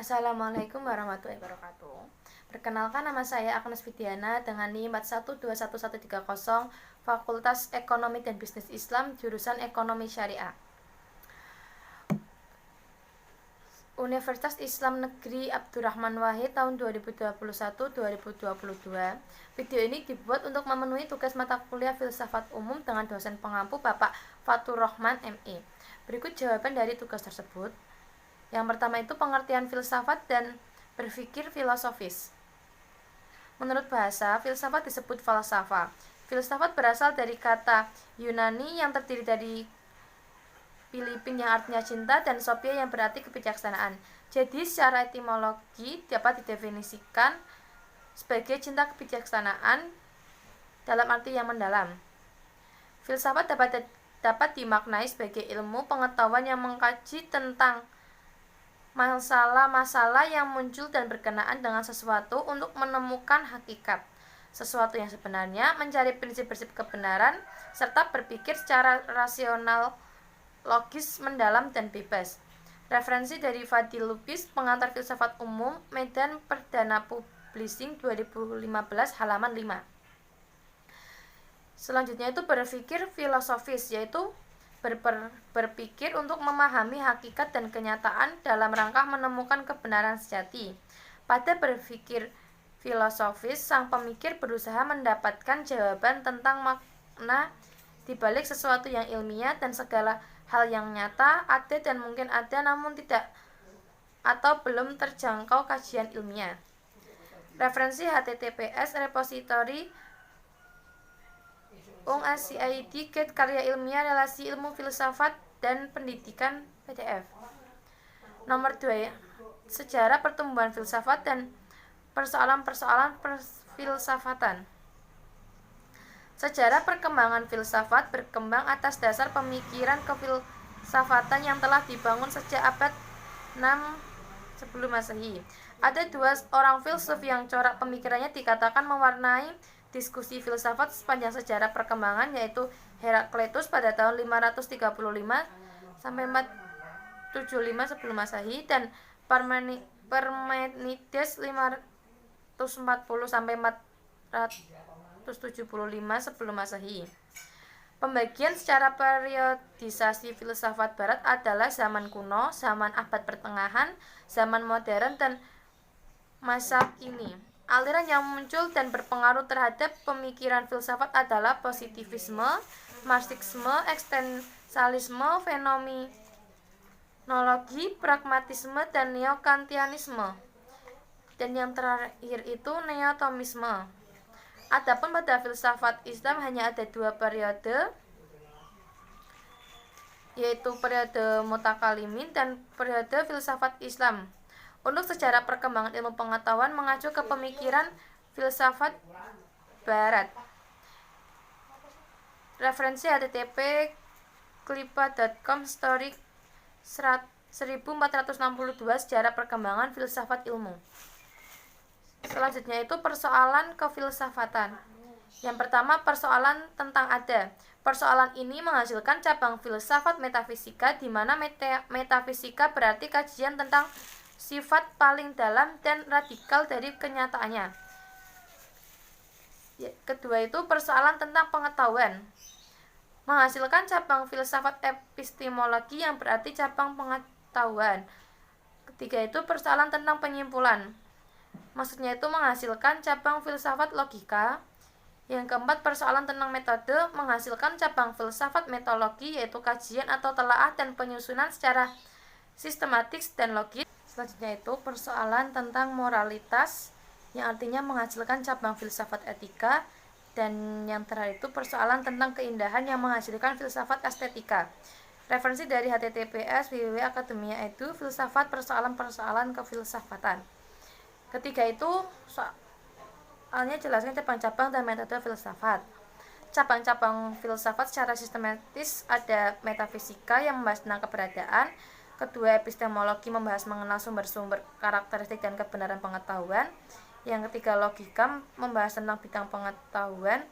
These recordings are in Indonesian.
Assalamualaikum warahmatullahi wabarakatuh. Perkenalkan, nama saya Agnes Widiana dengan NIM 4121130, Fakultas Ekonomi dan Bisnis Islam, jurusan Ekonomi Syariah, Universitas Islam Negeri Abdurrahman Wahid tahun 2021-2022. Video ini dibuat untuk memenuhi tugas mata kuliah Filsafat Umum dengan dosen pengampu Bapak Fatur Rahman ME. Berikut jawaban dari tugas tersebut. Yang pertama itu pengertian filsafat dan berpikir filosofis. Menurut bahasa, filsafat disebut falsafa. Filsafat berasal dari kata Yunani yang terdiri dari Filipin yang artinya cinta dan Sophia yang berarti kebijaksanaan. Jadi secara etimologi dapat didefinisikan sebagai cinta kebijaksanaan dalam arti yang mendalam. Filsafat dapat dimaknai sebagai ilmu pengetahuan yang mengkaji tentang masalah-masalah yang muncul dan berkenaan dengan sesuatu untuk menemukan hakikat sesuatu yang sebenarnya, mencari prinsip-prinsip kebenaran, serta berpikir secara rasional, logis, mendalam, dan bebas. Referensi dari Fadil Lubis, Pengantar Filsafat Umum, Medan Perdana Publishing 2015, halaman 5. Selanjutnya itu berpikir filosofis, yaitu berpikir untuk memahami hakikat dan kenyataan dalam rangka menemukan kebenaran sejati. Pada berpikir filosofis, sang pemikir berusaha mendapatkan jawaban tentang makna di balik sesuatu yang ilmiah dan segala hal yang nyata, ada dan mungkin ada namun tidak atau belum terjangkau kajian ilmiah. Referensi HTTPS repository UNG-SCID Guide Karya Ilmiah Relasi Ilmu Filsafat dan Pendidikan PDF. Nomor 2, sejarah pertumbuhan filsafat dan persoalan-persoalan perfilsafatan. Sejarah perkembangan filsafat berkembang atas dasar pemikiran kefilsafatan yang telah dibangun sejak abad 6 sebelum Masehi. Ada dua orang filsuf yang corak pemikirannya dikatakan mewarnai diskusi filsafat sepanjang sejarah perkembangan, yaitu Herakleitus pada tahun 535 sampai 475 sebelum Masehi dan Parmenides 540 sampai 475 sebelum Masehi. Pembagian secara periodisasi filsafat barat adalah zaman kuno, zaman abad pertengahan, zaman modern, dan masa kini. Aliran yang muncul dan berpengaruh terhadap pemikiran filsafat adalah positivisme, marxisme, eksistensialisme, fenomenologi, pragmatisme, dan neokantianisme. Dan yang terakhir itu neotomisme. Adapun pada filsafat Islam hanya ada dua periode, yaitu periode mutakalimin dan periode filsafat Islam. Untuk sejarah perkembangan ilmu pengetahuan mengacu ke pemikiran filsafat barat. Referensi http klipa.com story 1462 sejarah perkembangan filsafat ilmu. Selanjutnya itu persoalan kefilsafatan. Yang pertama, persoalan tentang ada. Persoalan ini menghasilkan cabang filsafat metafisika, di mana metafisika berarti kajian tentang sifat paling dalam dan radikal dari kenyataannya. Kedua itu persoalan tentang pengetahuan, menghasilkan cabang filsafat epistemologi yang berarti cabang pengetahuan. Ketiga itu persoalan tentang penyimpulan, maksudnya itu menghasilkan cabang filsafat logika. Yang keempat persoalan tentang metode, menghasilkan cabang filsafat metodologi, yaitu kajian atau telaah dan penyusunan secara sistematis dan logis. Selanjutnya itu persoalan tentang moralitas, yang artinya menghasilkan cabang filsafat etika. Dan yang terakhir itu persoalan tentang keindahan yang menghasilkan filsafat estetika. Referensi dari https www.akademia.edu filsafat persoalan-persoalan kefilsafatan. Ketiga itu soalnya jelaskan cabang-cabang dan metode filsafat. Cabang-cabang filsafat secara sistematis ada metafisika yang membahas tentang keberadaan. Kedua, epistemologi membahas mengenal sumber-sumber, karakteristik, dan kebenaran pengetahuan. Yang ketiga, logika membahas tentang bidang pengetahuan.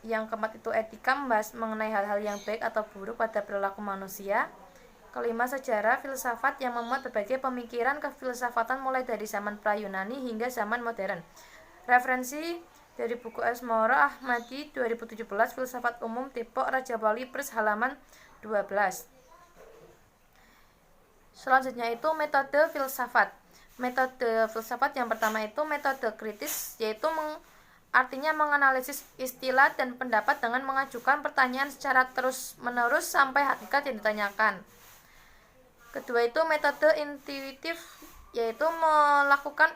Yang keempat itu etika, membahas mengenai hal-hal yang baik atau buruk pada perilaku manusia. Kelima, sejarah filsafat yang memuat berbagai pemikiran kefilsafatan mulai dari zaman pra-Yunani hingga zaman modern. Referensi dari buku Asmara Ahmadi 2017, Filsafat Umum Depok Raja Wali Press, halaman 12. Selanjutnya itu metode filsafat. Metode filsafat yang pertama itu metode kritis, yaitu artinya menganalisis istilah dan pendapat dengan mengajukan pertanyaan secara terus-menerus sampai hakikat yang ditanyakan. Kedua itu metode intuitif, yaitu melakukan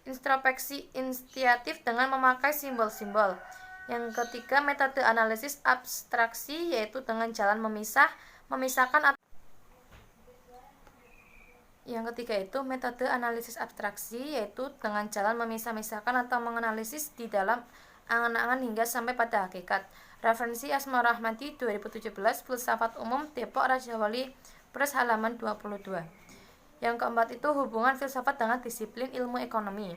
introspeksi instinktif dengan memakai simbol-simbol. Yang ketiga metode analisis abstraksi, yaitu dengan jalan memisahkan. Yang ketiga itu metode analisis abstraksi, yaitu dengan jalan memisah-misahkan atau menganalisis di dalam angan-angan hingga sampai pada hakikat. Referensi Asmara Ahmadi 2017, Filsafat Umum Depok Raja Wali Press, halaman 22. Yang keempat itu hubungan filsafat dengan disiplin ilmu ekonomi.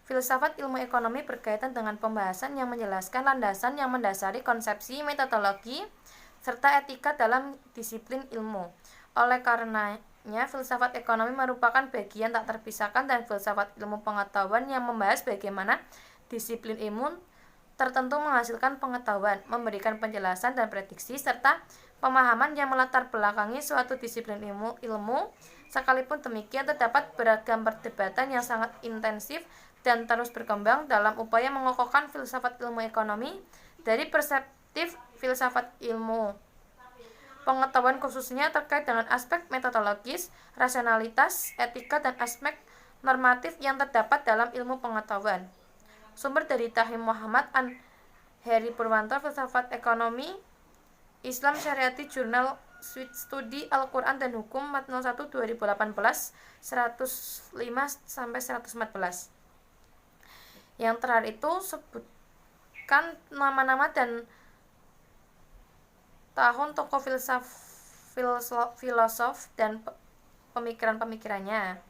Filsafat ilmu ekonomi berkaitan dengan pembahasan yang menjelaskan landasan yang mendasari konsepsi, metodologi, serta etika dalam disiplin ilmu. Oleh karenanya, filsafat ekonomi merupakan bagian tak terpisahkan dan filsafat ilmu pengetahuan yang membahas bagaimana disiplin ilmu tertentu menghasilkan pengetahuan, memberikan penjelasan dan prediksi, serta pemahaman yang melatar belakangi suatu disiplin ilmu. Sekalipun demikian, terdapat beragam perdebatan yang sangat intensif dan terus berkembang dalam upaya mengokohkan filsafat ilmu ekonomi dari perspektif filsafat ilmu pengetahuan, khususnya terkait dengan aspek metodologis, rasionalitas, etika, dan aspek normatif yang terdapat dalam ilmu pengetahuan. Sumber dari Tahim Muhammad An Heri Purwanto, Filsafat Ekonomi Islam Syariati, Jurnal Studi Al-Quran dan Hukum, Mat 01 2018, 105-114. Yang terakhir itu sebutkan nama-nama dan tahun tokoh filosof dan pemikiran-pemikirannya.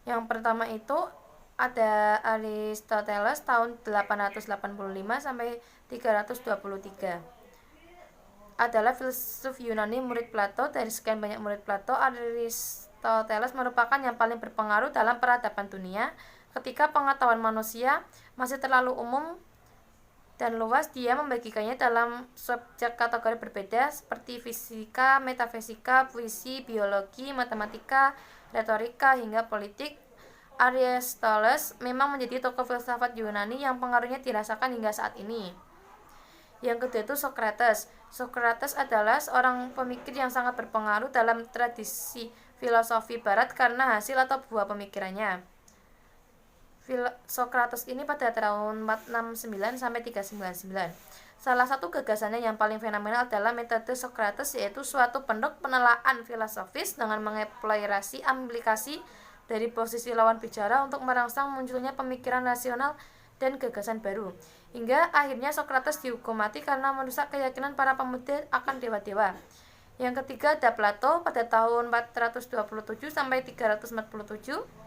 Yang pertama itu ada Aristoteles tahun 885 sampai 323. Adalah filsuf Yunani murid Plato. Dari sekian banyak murid Plato, Aristoteles merupakan yang paling berpengaruh dalam peradaban dunia. Ketika pengetahuan manusia masih terlalu umum dan luas, dia membagikannya dalam subjek kategori berbeda seperti fisika, metafisika, puisi, biologi, matematika, retorika, hingga politik. Aristoteles memang menjadi tokoh filsafat Yunani yang pengaruhnya dirasakan hingga saat ini. Yang kedua itu Socrates. Socrates adalah seorang pemikir yang sangat berpengaruh dalam tradisi filosofi barat karena hasil atau buah pemikirannya. Socrates ini pada tahun 469 sampai 399. Salah satu gagasannya yang paling fenomenal adalah metode Socrates, yaitu suatu bentuk penelaan filosofis dengan mengeksplorasi implikasi dari posisi lawan bicara untuk merangsang munculnya pemikiran rasional dan gagasan baru. Hingga akhirnya Socrates dihukum mati karena merusak keyakinan para pemuda akan dewa-dewa. Yang ketiga ada Plato pada tahun 427 sampai 347.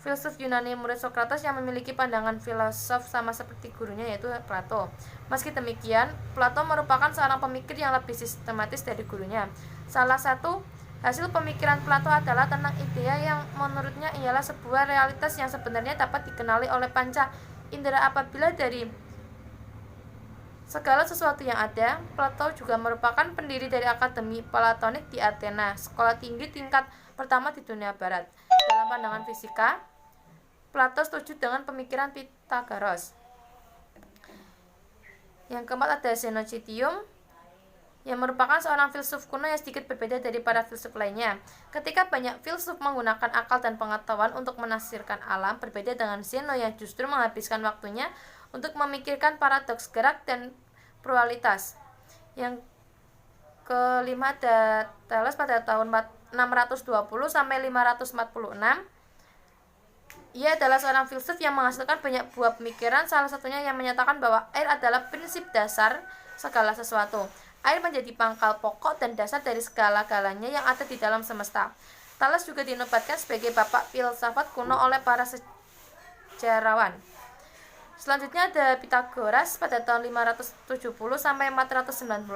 Filsuf Yunani murid Socrates yang memiliki pandangan filosof sama seperti gurunya, yaitu Plato. Meski demikian, Plato merupakan seorang pemikir yang lebih sistematis dari gurunya. Salah satu hasil pemikiran Plato adalah tentang idea yang menurutnya ialah sebuah realitas yang sebenarnya dapat dikenali oleh panca indera apabila dari segala sesuatu yang ada. Plato juga merupakan pendiri dari Akademi Platonik di Athena, sekolah tinggi tingkat pertama di dunia barat. Dalam pandangan fisika, Plato setuju dengan pemikiran Pythagoras. Yang keempat ada Xenocritium, yang merupakan seorang filsuf kuno yang sedikit berbeda dari para filsuf lainnya. Ketika banyak filsuf menggunakan akal dan pengetahuan untuk menafsirkan alam, berbeda dengan Zeno yang justru menghabiskan waktunya untuk memikirkan paradoks gerak dan pluralitas. Yang kelima ada Thales pada tahun 620 sampai 546. Ia adalah seorang filsuf yang menghasilkan banyak buah pemikiran, salah satunya yang menyatakan bahwa air adalah prinsip dasar segala sesuatu. Air menjadi pangkal pokok dan dasar dari segala-galanya yang ada di dalam semesta. Thales juga dinobatkan sebagai bapak filsafat kuno oleh para sejarawan. Selanjutnya ada Pythagoras pada tahun 570 sampai 495.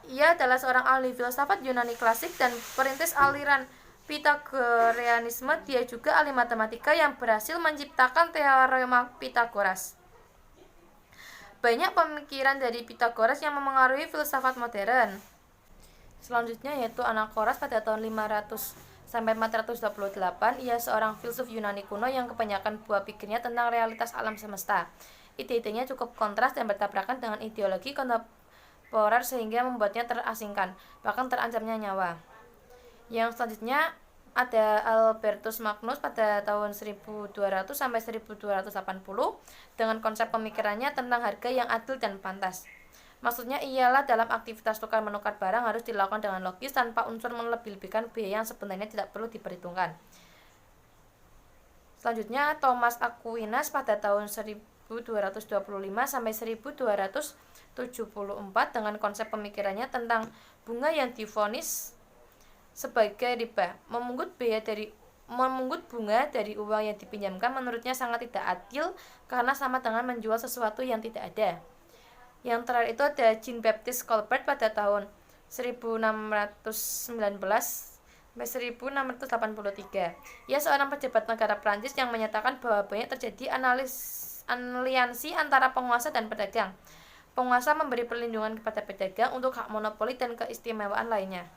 Ia adalah seorang ahli filsafat Yunani klasik dan perintis aliran Pythagoreanisme. Dia juga ahli matematika yang berhasil menciptakan teorema Pythagoras. Banyak pemikiran dari Pythagoras yang memengaruhi filsafat modern. Selanjutnya yaitu Anaxagoras pada tahun 500 sampai 428. Ia seorang filsuf Yunani kuno yang kebanyakan buah pikirnya tentang realitas alam semesta. Ide-idenya cukup kontras dan bertabrakan dengan ideologi kontemporer sehingga membuatnya terasingkan, bahkan terancamnya nyawa. Yang selanjutnya ada Albertus Magnus pada tahun 1200 sampai 1280 dengan konsep pemikirannya tentang harga yang adil dan pantas. Maksudnya ialah dalam aktivitas tukar-menukar barang harus dilakukan dengan logis tanpa unsur melebih-lebihkan biaya yang sebenarnya tidak perlu diperhitungkan. Selanjutnya Thomas Aquinas pada tahun 1225 sampai 1274 dengan konsep pemikirannya tentang bunga yang divonis sebagai riba. Memungut bunga dari uang yang dipinjamkan menurutnya sangat tidak adil karena sama dengan menjual sesuatu yang tidak ada. Yang terakhir itu ada Jean-Baptiste Colbert pada tahun 1619 sampai 1683. Ia seorang pejabat negara Prancis yang menyatakan bahwa banyak terjadi aliansi antara penguasa dan pedagang. Penguasa memberi perlindungan kepada pedagang untuk hak monopoli dan keistimewaan lainnya.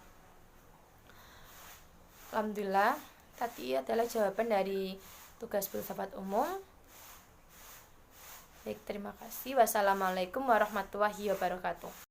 Alhamdulillah, tadi adalah jawaban dari tugas filsafat umum. Baik, terima kasih. Wassalamualaikum warahmatullahi wabarakatuh.